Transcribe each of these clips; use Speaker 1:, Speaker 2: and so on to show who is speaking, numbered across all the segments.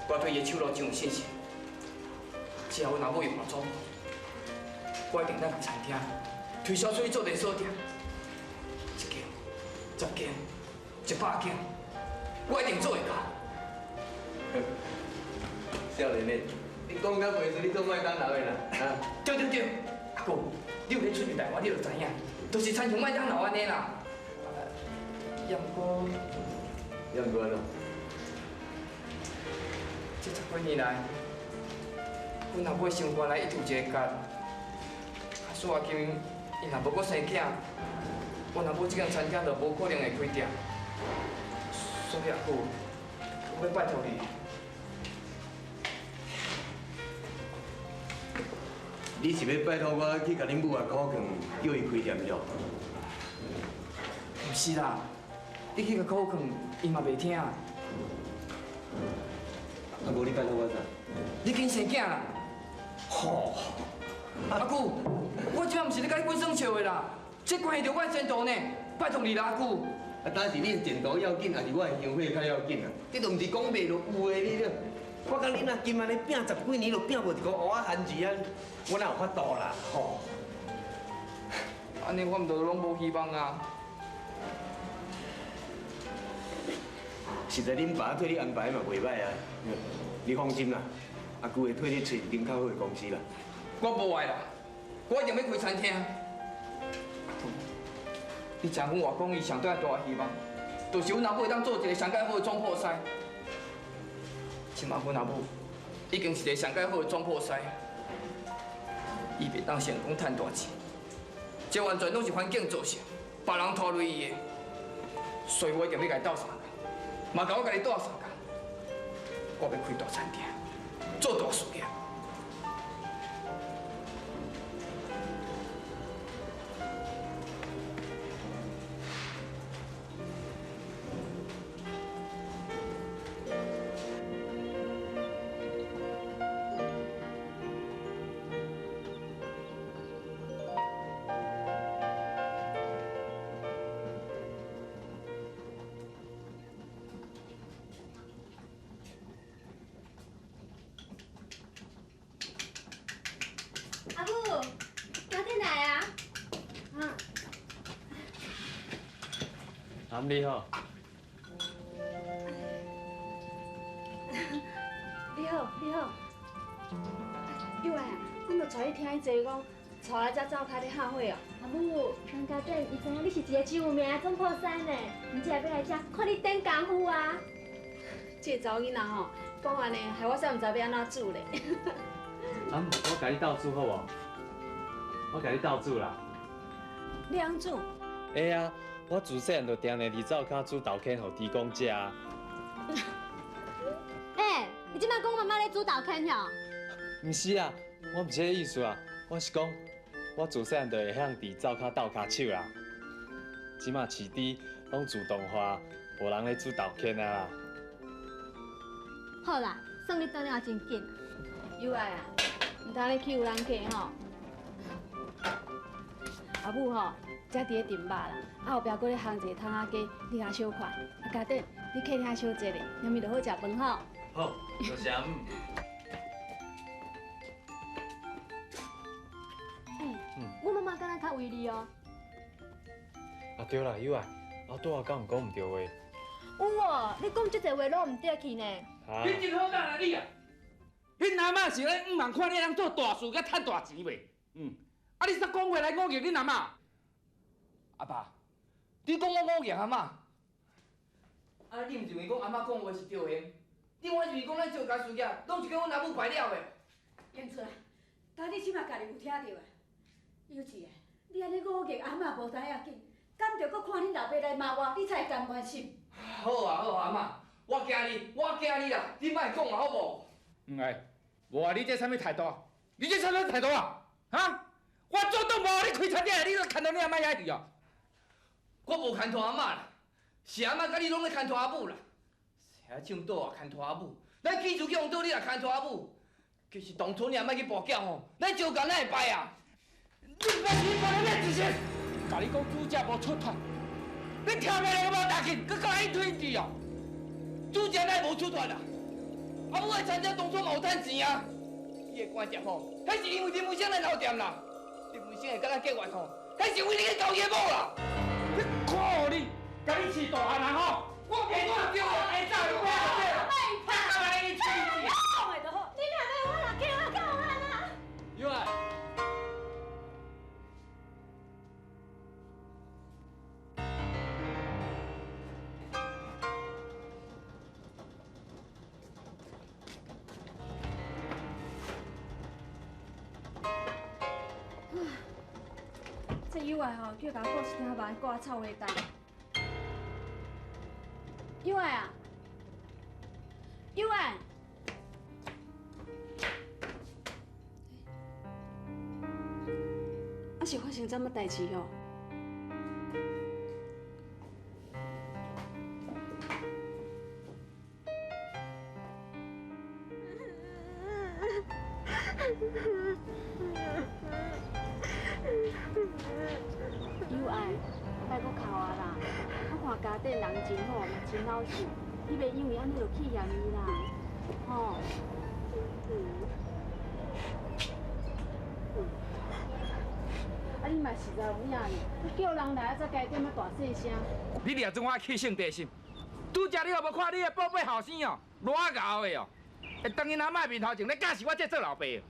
Speaker 1: 我对伊手路真有信心。只要我若要换总，我一定当甲餐厅推销出去做连锁店，1间、10间、100间，我一定做会到。
Speaker 2: 少年嘞，你讲到袂出，你做麦当劳的啦？啊？
Speaker 1: 对，阿哥，你有咧出去台湾，你就知影，都是参像麦当劳安尼啦。杨哥，
Speaker 2: 喏，
Speaker 1: 这10几年来，阮阿母生活来一拄一个角，啊，苏阿金伊若无搁生囝，阮阿母这间餐厅就无可能会开店。所以阿哥，我要拜托你。
Speaker 2: 你是要拜托我去甲恁母啊考劝，叫伊开店了？
Speaker 1: 毋是啦，你去甲考劝，伊嘛袂听。啊
Speaker 2: 无你拜托我啥？
Speaker 1: 你紧生囝啦！吼！阿舅，我即摆毋是咧甲你滚耍笑的啦，这关系到我的前途呢，拜托你啦，阿舅。
Speaker 2: 啊，当是你的前途要紧，还是我的香火较要紧啊？这都毋是讲袂就有的你了。我甲恁阿金安尼拼10几年，都拼无一个蚵仔番薯啊！我哪有法度啦？吼！
Speaker 1: 安尼我毋就拢无希望啊！
Speaker 2: 实在恁爸替你安排嘛袂歹啊！你放心啦，阿舅会替你找一间较好的公司啦。
Speaker 1: 我无爱啦，我一定要开餐厅。你知阮外公伊上大大的希望，就是阮阿母会当做一个上介好的总铺师。即马阮阿母已经是一个上介好的总铺师，伊袂当成功赚大钱，这完全拢是环境造成，别人拖累伊的。所以我一定要甲伊斗相共，嘛甲我家己斗相共。我要开大餐厅，做大事业。
Speaker 3: 阿母，早点来啊！
Speaker 4: 阿你好，
Speaker 3: 你好，你好。幼儿啊，阮就带你听伊坐讲，带来遮灶骹咧下会哦。阿母，人家顶伊知影你是一个真有名的总铺师呢，唔只要来遮看你顶功夫啊。这个查某囡仔吼，讲安尼，害我煞唔知要安怎煮咧。
Speaker 4: 我甲你斗煮好无？我甲你斗煮啦。
Speaker 3: 你安煮？
Speaker 4: 会啊，我自细汉就定定伫灶骹煮豆乾互猪公食啊。
Speaker 3: 你即摆讲妈妈咧煮豆乾哟？
Speaker 4: 毋是啊，我毋是迄意思啊，我是讲，我自细汉就会晓伫灶骹斗骹手啦。即马市猪拢自动化，无人咧煮豆乾啊啦。
Speaker 3: 好啦，算你转了真紧。幼儿啊，唔通咧欺负人家吼。阿母吼，遮伫咧炖肉啦，后壁搁咧烘一个汤仔鸡，你较小块。家顶你客厅小坐咧，下面就好食饭吼。
Speaker 4: 好，多谢阿母。
Speaker 3: 我妈妈敢若较为你哦。
Speaker 4: 啊对啦，友啊，我拄仔敢有讲毋对话？
Speaker 3: 有哦，你讲这侪话拢唔对去呢。
Speaker 4: 啊，
Speaker 1: 你真好干啊你啊！恁阿嬷是咧希望看你通做大事，甲赚大钱袂？啊你煞讲话来误解恁阿嬷？阿爸，你讲我误解阿嬷？啊你毋认为讲阿嬷讲话是对的？你我认为讲咱做家事业，拢是叫阮阿母败了的。
Speaker 5: 英春，当你即马家己有听到啊？幼稚的，你安尼误解阿嬷无知影紧，敢着搁看恁老爸来骂我，你才会甘愿心。
Speaker 1: 好啊好啊，阿嬷，我惊你啦，你莫讲啊好无？唔爱，无啊！你这啥物态度？你这啥物态度啊？哈！我做都无你开餐厅，你都牵到你阿妈遐去哦。我无牵拖阿嬷啦，是阿嬷甲你拢咧牵拖阿母啦。车上倒啊牵拖阿母，咱记住去用倒你也牵拖阿母。其实当初你阿妈去跋筊吼，咱招干哪会败啊？你别是把你咩事情？甲你讲主家无出头，你听命令无答应，佮甲伊推去哦。主家哪会无出头啦？啊！阿母来参加当初嘛有趁钱啊。伊会关店吼，迄是因为林文生来闹店啦。林文生会甲咱计划吼，迄是因为你去搞野某啦。你看你，甲你饲大汉啊吼，我骗我叫我会走就跑。他来你气死！
Speaker 5: 讲的就好，你若要我就叫我搞完啦。
Speaker 1: 有啊。
Speaker 3: 这友爱吼，叫甲我顾一听班，顾我臭话蛋。友爱啊，友爱，啊是发生什么代志哦？友爱，别搁哭啊啦！我看家底人真好，嘛真老实，你袂因为安尼就气嫌伊啦，吼。啊，你嘛实在有影呢，你叫人来才该点么大细声。
Speaker 1: 你掠种我气性地心，拄则你若无看你的宝贝后生哦，偌熬的哦，会当因阿妈面头前咧假死我这做老爸，有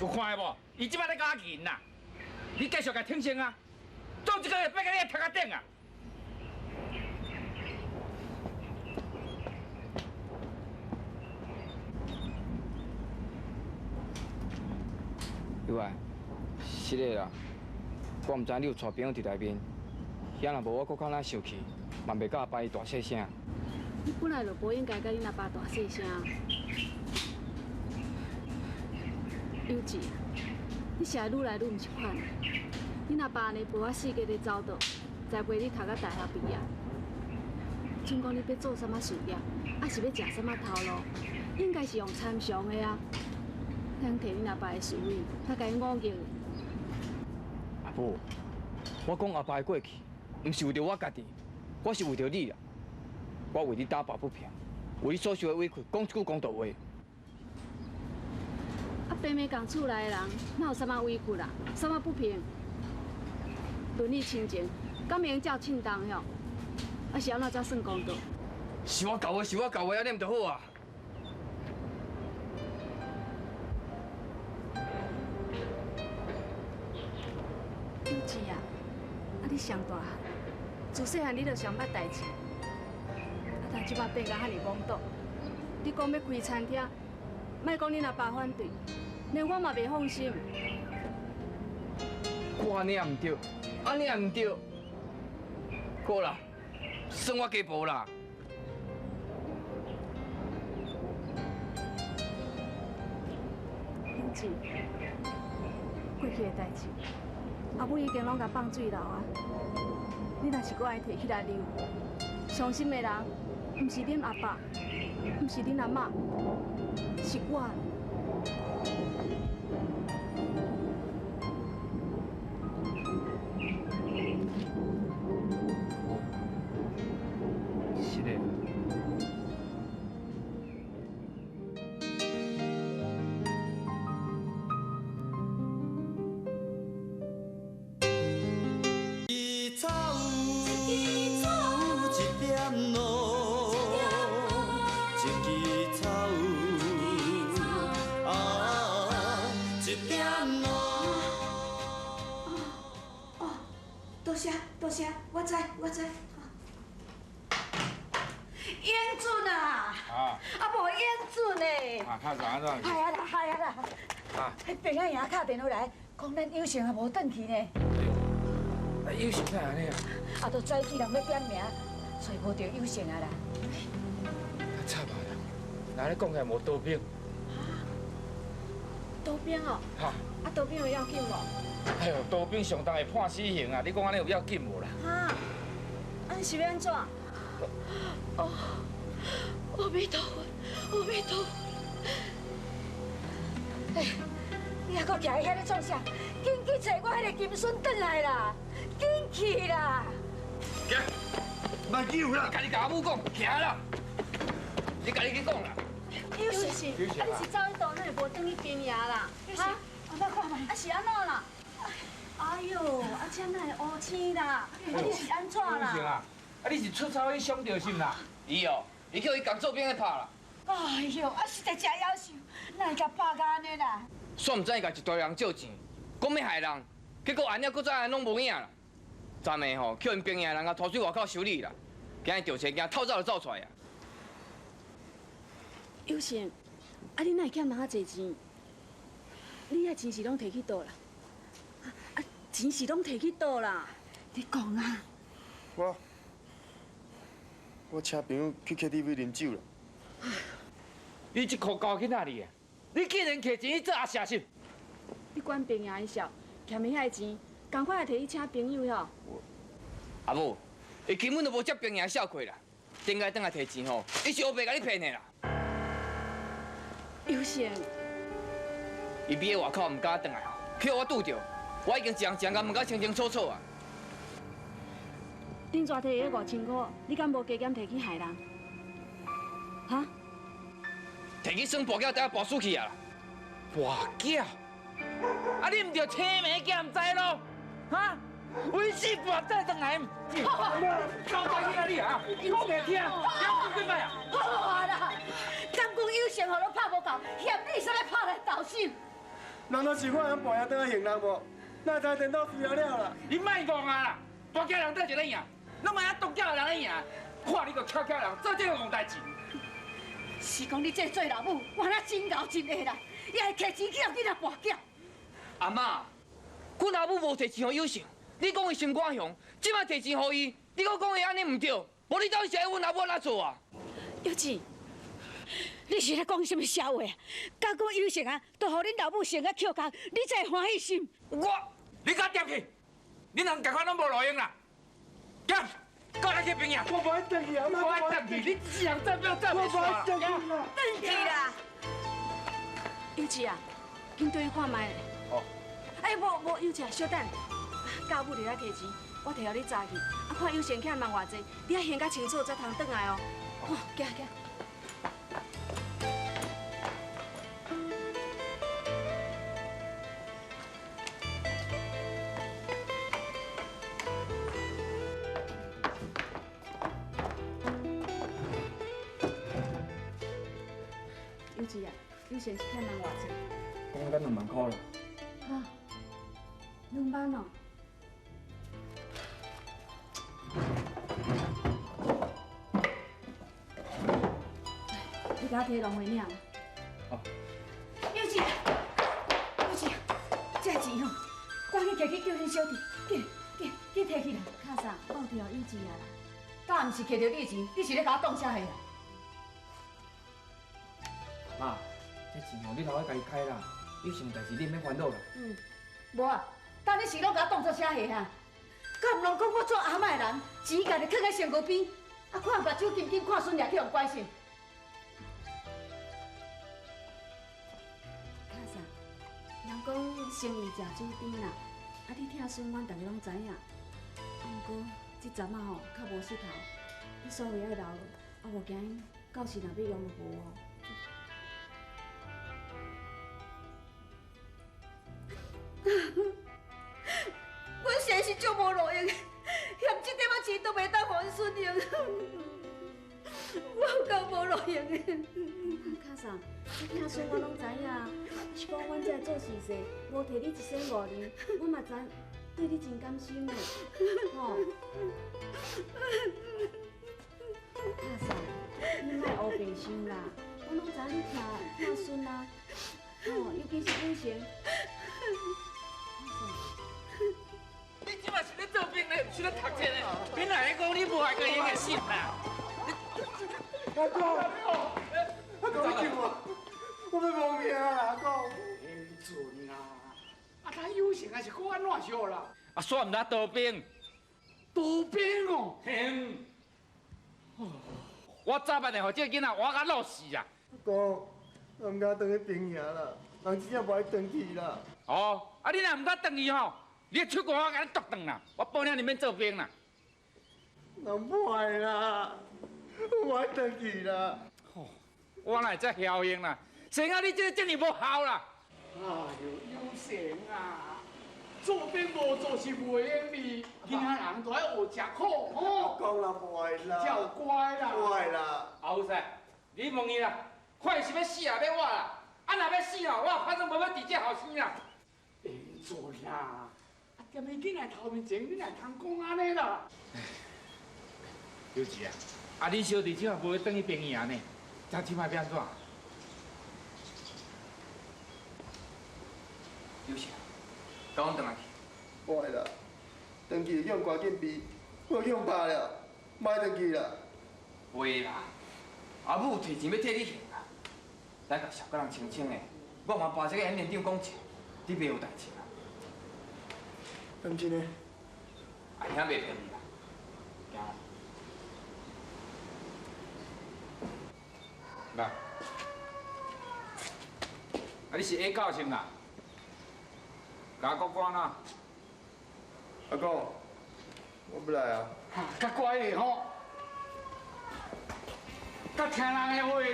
Speaker 1: 看的无？伊即摆咧甲我赢啦，你继续甲挺身啊！做一个月别甲你的头壳顶啊！有啊，是的啦，我毋知你有带朋友伫内面，遐若无我搁较哪生气，嘛袂甲阿爸伊大细声。
Speaker 3: 你本来就无应该甲你阿爸大细声。幼稚啊，你实在愈来愈毋是款。你阿爸呢陪我四界咧走倒，栽培你读到大学毕业。总讲你要做什么事业，还是要食什么头路，应该是用参详的啊。通摕你阿爸的思维，他甲伊误解。
Speaker 1: 阿母，我讲阿爸的过去，毋是为着我家己，我是为着你啦。我为你打抱不平，为你所受的委屈讲一句公道话。
Speaker 3: 啊，平平共厝内的人，哪有什么委屈啦，什么不平？伦理亲情，敢免叫称重哟？啊是安怎才算公道？
Speaker 1: 是我教的，是我教的，安尼就好啊。
Speaker 3: 幼稚啊！啊你上大汉，自细汉你就上捌代志，啊但即摆变甲遐尼懵懂。你讲要开餐厅，莫讲恁阿爸反对，连我嘛袂放心。
Speaker 1: 我安尼也毋对，安尼也毋对。好啦，算我家暴啦。
Speaker 3: 幼稚，过去的代志，阿母已经拢甲放水流啊。你若是搁爱摕起来留，伤心的人，毋是恁阿爸，毋是恁阿嬷，是我。
Speaker 1: 是的。
Speaker 6: 一走一点路，一支草啊，一点路。
Speaker 5: 哦，多谢多谢，我知。英俊啊！
Speaker 1: 啊，
Speaker 5: 无英俊呢？
Speaker 1: 啊，较啥怎？
Speaker 5: 嗨啊啦！
Speaker 1: 啊，
Speaker 5: 迄平安爷敲电话来，讲咱友成也无转去呢。
Speaker 1: 啊，有啥安尼啊？
Speaker 5: 啊，都早起人要点名，找无着友成啊啦。
Speaker 1: 惨啊啦！那你讲起来无刀兵，
Speaker 3: 刀兵哦，
Speaker 1: 哈，
Speaker 3: 啊刀兵有要紧无？
Speaker 1: 哎呦，刀兵上当会判死刑啊！你讲安尼有要紧无啦？
Speaker 3: 哈，啊你是要安怎？哦，阿弥陀佛，阿弥陀佛。
Speaker 5: 哎，你还搁徛喺遐咧创啥？紧去找我迄个金孙转来啦！紧去啦！
Speaker 1: 行，别叫啦！家己甲阿母讲，行啦！你家己去讲啦。
Speaker 3: 有事是，啊，你是走去倒，哪会无转去边牙啦？哈？
Speaker 5: 我来看卖。
Speaker 3: 啊是安怎啦？哎呦，啊这哪会乌青啦？啊你是安怎
Speaker 1: 不行
Speaker 3: 啦？
Speaker 1: 啊！啊你是出草去伤着心啦？
Speaker 7: 伊哦，伊叫伊共做兵咧拍啦，
Speaker 5: 哎呦，啊实在真夭寿，哪会甲拍甲安尼啦？
Speaker 7: 煞毋知伊甲一大人借钱，讲要害人，结果安了，搁再安拢无影啦。昨暝吼，叫因兵营的人甲拖出外口修理啦，今日着车惊透早就走出来啊！
Speaker 3: 有贤，啊你哪会欠人啊侪钱？你遐钱是拢摕去倒啦？啊钱是拢摕去倒啦？你讲啊！
Speaker 8: 我请朋友去 KTV 啉酒啦。
Speaker 1: 你一箍高去哪里啊？你竟然摕钱去做阿写信？
Speaker 3: 你管兵营的笑，欠伊遐钱，赶快来摕去请朋友吼。
Speaker 7: 阿母，伊根本就无接兵营的小亏啦，顶个等来摕钱吼，伊是黑白甲你骗的啦。
Speaker 3: 有贤，
Speaker 7: 伊比喺外口唔敢转来吼，去互我拄着，我已经一项甲问甲清清楚楚啊。
Speaker 3: 顶抓摕迄5000块，你敢无加减摕去害人？哈？
Speaker 7: 摕去算跋筊，等下跋死去啊！
Speaker 1: 跋筊？啊你唔着青梅剑唔知咯？哈？为死跋再转来，交代去哪里啊？讲袂听，讲几摆啊？
Speaker 5: 好啊啦，敢讲有钱互你拍无够，嫌你煞要拍来投手。
Speaker 8: 人都是我人跋筊倒来行人无？哪知颠倒飞了啦！
Speaker 1: 你莫讲啊啦！跋筊人倒一个赢，那么啊东筊人咧赢，看你个巧巧人做这个戆代志。
Speaker 5: 是讲你这做老母，我那真熬真下啦，也会摕钱去互囡仔跋筊。
Speaker 7: 阿妈，阮老母无摕钱互友成，你讲伊心肝雄，即摆摕钱互伊，你搁讲伊安尼唔对，无你到底是爱阮老母安怎做啊？
Speaker 5: 幼稚，你是咧讲什么笑话啊？敢讲有成啊，都互恁老母成个扣工，你才会欢喜心。
Speaker 1: 你甲掂去，恁人共款拢无路用啦。行，过来去兵营。
Speaker 8: 我无爱转去啊！
Speaker 1: 我爱等去，你一人走不要走
Speaker 8: 我无爱转去啦！
Speaker 5: 转去啦！
Speaker 3: 有志啊，紧对伊看卖咧。
Speaker 1: 哦。
Speaker 3: 哎，无有志啊，小等，教母伫遐摕钱，我摕互你揸去。啊，看有闲欠人偌济，你遐还甲清楚才通转来哦。哦，行行。有志啊，有闲是欠人偌济？
Speaker 1: 讲咱2万块啦。
Speaker 3: 哈，2万哦。你甲我摕两回领。
Speaker 1: 哦。
Speaker 5: 幼稚，幼稚，这钱吼，赶紧摕去叫恁小弟，紧摕去啦。
Speaker 3: 卡萨，我有摕到有志啊啦。
Speaker 5: 敢毋是摕到你钱，你是咧甲我当啥货啊？
Speaker 7: 妈，这钱吼你头仔家己开啦，有啥代志你免烦恼啦。
Speaker 5: 无啊，当你是拢甲我当作啥货啊？敢毋通讲我做阿嬷的人，钱家己囥在身躯边，啊看目睭紧紧看孙伢去互关心。
Speaker 3: 卡萨，人讲生意食煮甜啦，啊你疼孙，阮大家拢知影。啊毋过这阵仔吼较无势头，你所以爱留，啊无惊到时若要用就无哦。
Speaker 5: 阮实在是足无路用，嫌这点仔钱都袂当互阮孙用，我有够无路用的。
Speaker 3: 卡萨，你疼孙我拢知影，是讲阮这做事势，无摕你15000年，我嘛知对你真甘心的，吼。卡萨，你莫乌白想啦，我拢知你疼孙啊，吼，尤其是以前。
Speaker 1: 你即摆是咧做兵咧，是咧读册咧？你哪会讲你无爱甲伊个心啦？
Speaker 8: 阿公，阿公你救我，我要亡命啊！阿公。
Speaker 1: 时阵啦，啊，他有钱还是搁安怎想啦？啊，煞毋知当兵，当兵哦，嘿。我早捌的互这个囡仔活甲老死啊！
Speaker 8: 阿公，我唔敢回去兵营啦，人真正无爱回去啦。
Speaker 1: 哦，啊，你若毋敢回去吼，你出国我甲你剁断啦！我保证你免做兵啦。
Speaker 8: 人歹啦，我爱回去啦。
Speaker 1: 哦，我哪会遮侥幸啦？生啊，你这个尔无效啦！
Speaker 8: 哎呦，有神啊！做兵无做是袂用味，其他人都爱学吃苦哦。
Speaker 2: 讲啦，袂啦，
Speaker 8: 叫乖啦，
Speaker 2: 袂啦。
Speaker 1: 后生，你问伊啦，看伊是要死啊，要我啦？啊，若要死哦，我反正无要伫这后生啦。
Speaker 8: 会做啦，啊，踮你囡仔头面前，你若通讲安尼啦。
Speaker 1: 有志啊，啊，你小弟即马无要转去兵营呢，咱即摆要安怎？有啥？甲阮转来去。
Speaker 2: 袂啦，转去向关键比，我向拍了，莫转去啦。
Speaker 1: 袂啦，阿母提钱要替你还啦。咱甲小个人清清的，我嘛把这个演连长讲清，你袂有代志啦。
Speaker 2: 敢真的？
Speaker 1: 啊，遐袂骗你啦，行。来，啊，你是下教先啦？甲我关啊！
Speaker 2: 阿公，我不来啊。
Speaker 8: 哈，较乖的吼，较听人的话的。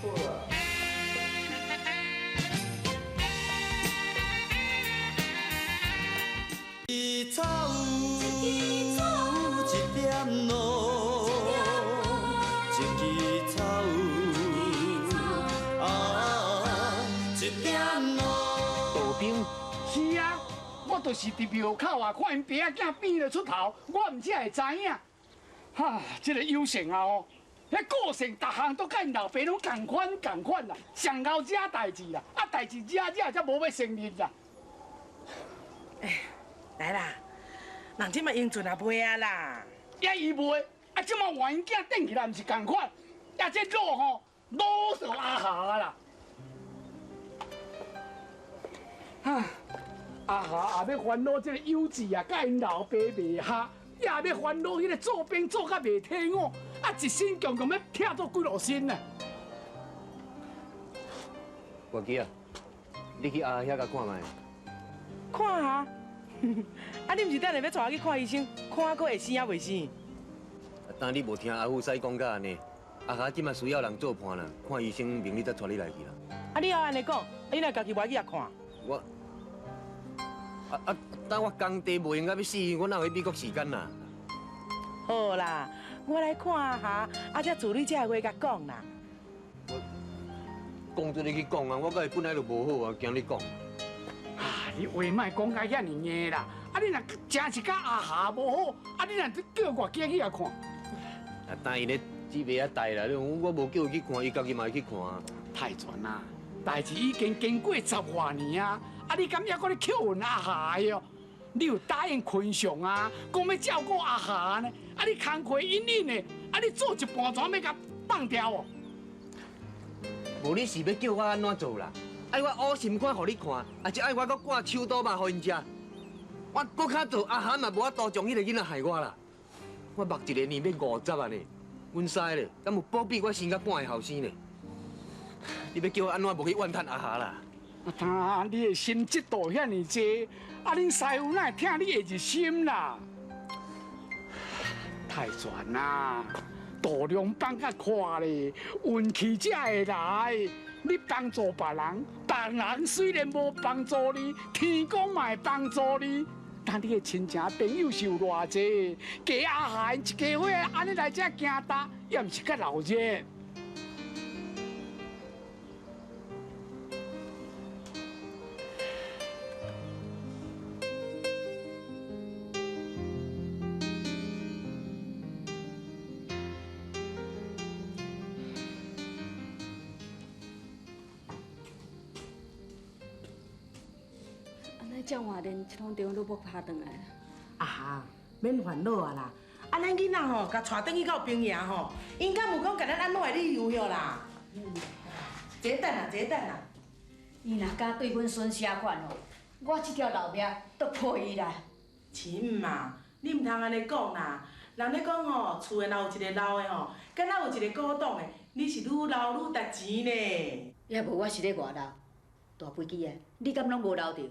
Speaker 2: 好啦。
Speaker 6: 一草一点露，一枝草一点露。
Speaker 8: 道兵。是啊，我就是伫庙口啊，看因爸仔囝变了出头，我唔只会知影。哈，这个有成啊哦，迄个性逐项都甲因老爸拢共款啦，上后遮代志啦，啊代志遮才无要成立啦。
Speaker 9: 来啦，人即马英俊也袂啊啦，
Speaker 8: 也伊袂，啊即马换因囝顶起来，毋是共款，也这路吼老着阿下啦。哈，阿下也要烦恼这个幼稚啊，甲因老爸袂合，也要烦恼迄个做兵做甲袂体我，啊一身强强要拆做几落身啊！
Speaker 2: 王基啊，你去阿遐甲看卖。
Speaker 9: 看下。啊，你毋是等下要带我去看医生，看搁会生啊袂生？
Speaker 2: 当你无听阿富师讲甲安尼，阿霞即马需要人做伴啦，看医生明日再带你来去啦。
Speaker 9: 啊，你要安尼讲，你若家己袂去遐看？
Speaker 2: 我，等我工地无闲到要死，我哪有去美国时间啦？
Speaker 9: 好啦，我来看下，啊，才助你这话甲讲啦。
Speaker 2: 讲对你去讲啊，我甲伊本来就无好啊，惊你讲。
Speaker 8: 啊，你话莫讲甲遐尔硬啦！啊，你若真是甲阿霞无好，啊，你若叫我囝去遐看。
Speaker 2: 啊，但伊咧姊妹啊带啦，我无叫伊去看，伊家己嘛会去看啊。
Speaker 8: 太全啦！代志已经经过10多年啊！啊，你敢还搁咧扣问阿霞的哦？你有答应坤上啊，讲要照顾阿霞呢？啊，你工课隐隐的，啊，你做一半全要甲放掉哦？
Speaker 2: 无你是要叫我安怎做啦？爱我乌心肝互你看，啊，只爱我搁挂手刀肉互因食。我搁较做阿涵嘛无法度将迄个囡仔害我啦。我目一个年要50啊呢，阮师咧，敢有保庇我生到半个后生呢？你要叫我安怎无去怨叹阿霞啦？
Speaker 8: 啊，你的心这度遐尼济，啊，恁师傅哪会听你的热心啦？太全啦，度量放较快咧，运气才会来。你帮助别人，别人虽然无帮助你，天公嘛会帮助你。但你的亲情朋友是有偌济，加阿霞一家伙安尼来遮行搭，也毋是较闹热。
Speaker 5: 这换连一通电话都无拍转来。
Speaker 9: 啊，免烦恼啊啦！啊，咱囡仔吼，甲带转去到兵营吼，因敢有讲甲咱安怎的理由哟啦？坐等啦，坐等啦。
Speaker 5: 伊若敢对阮孙写款吼，我这条老命都破伊啦。
Speaker 9: 亲嘛，你唔通安尼讲啦。人咧讲吼，厝的若有一个老的吼，敢若有一个古董的，你是愈老愈值钱呢。
Speaker 5: 也无我是咧外老，大飞机啊，你敢拢无留着？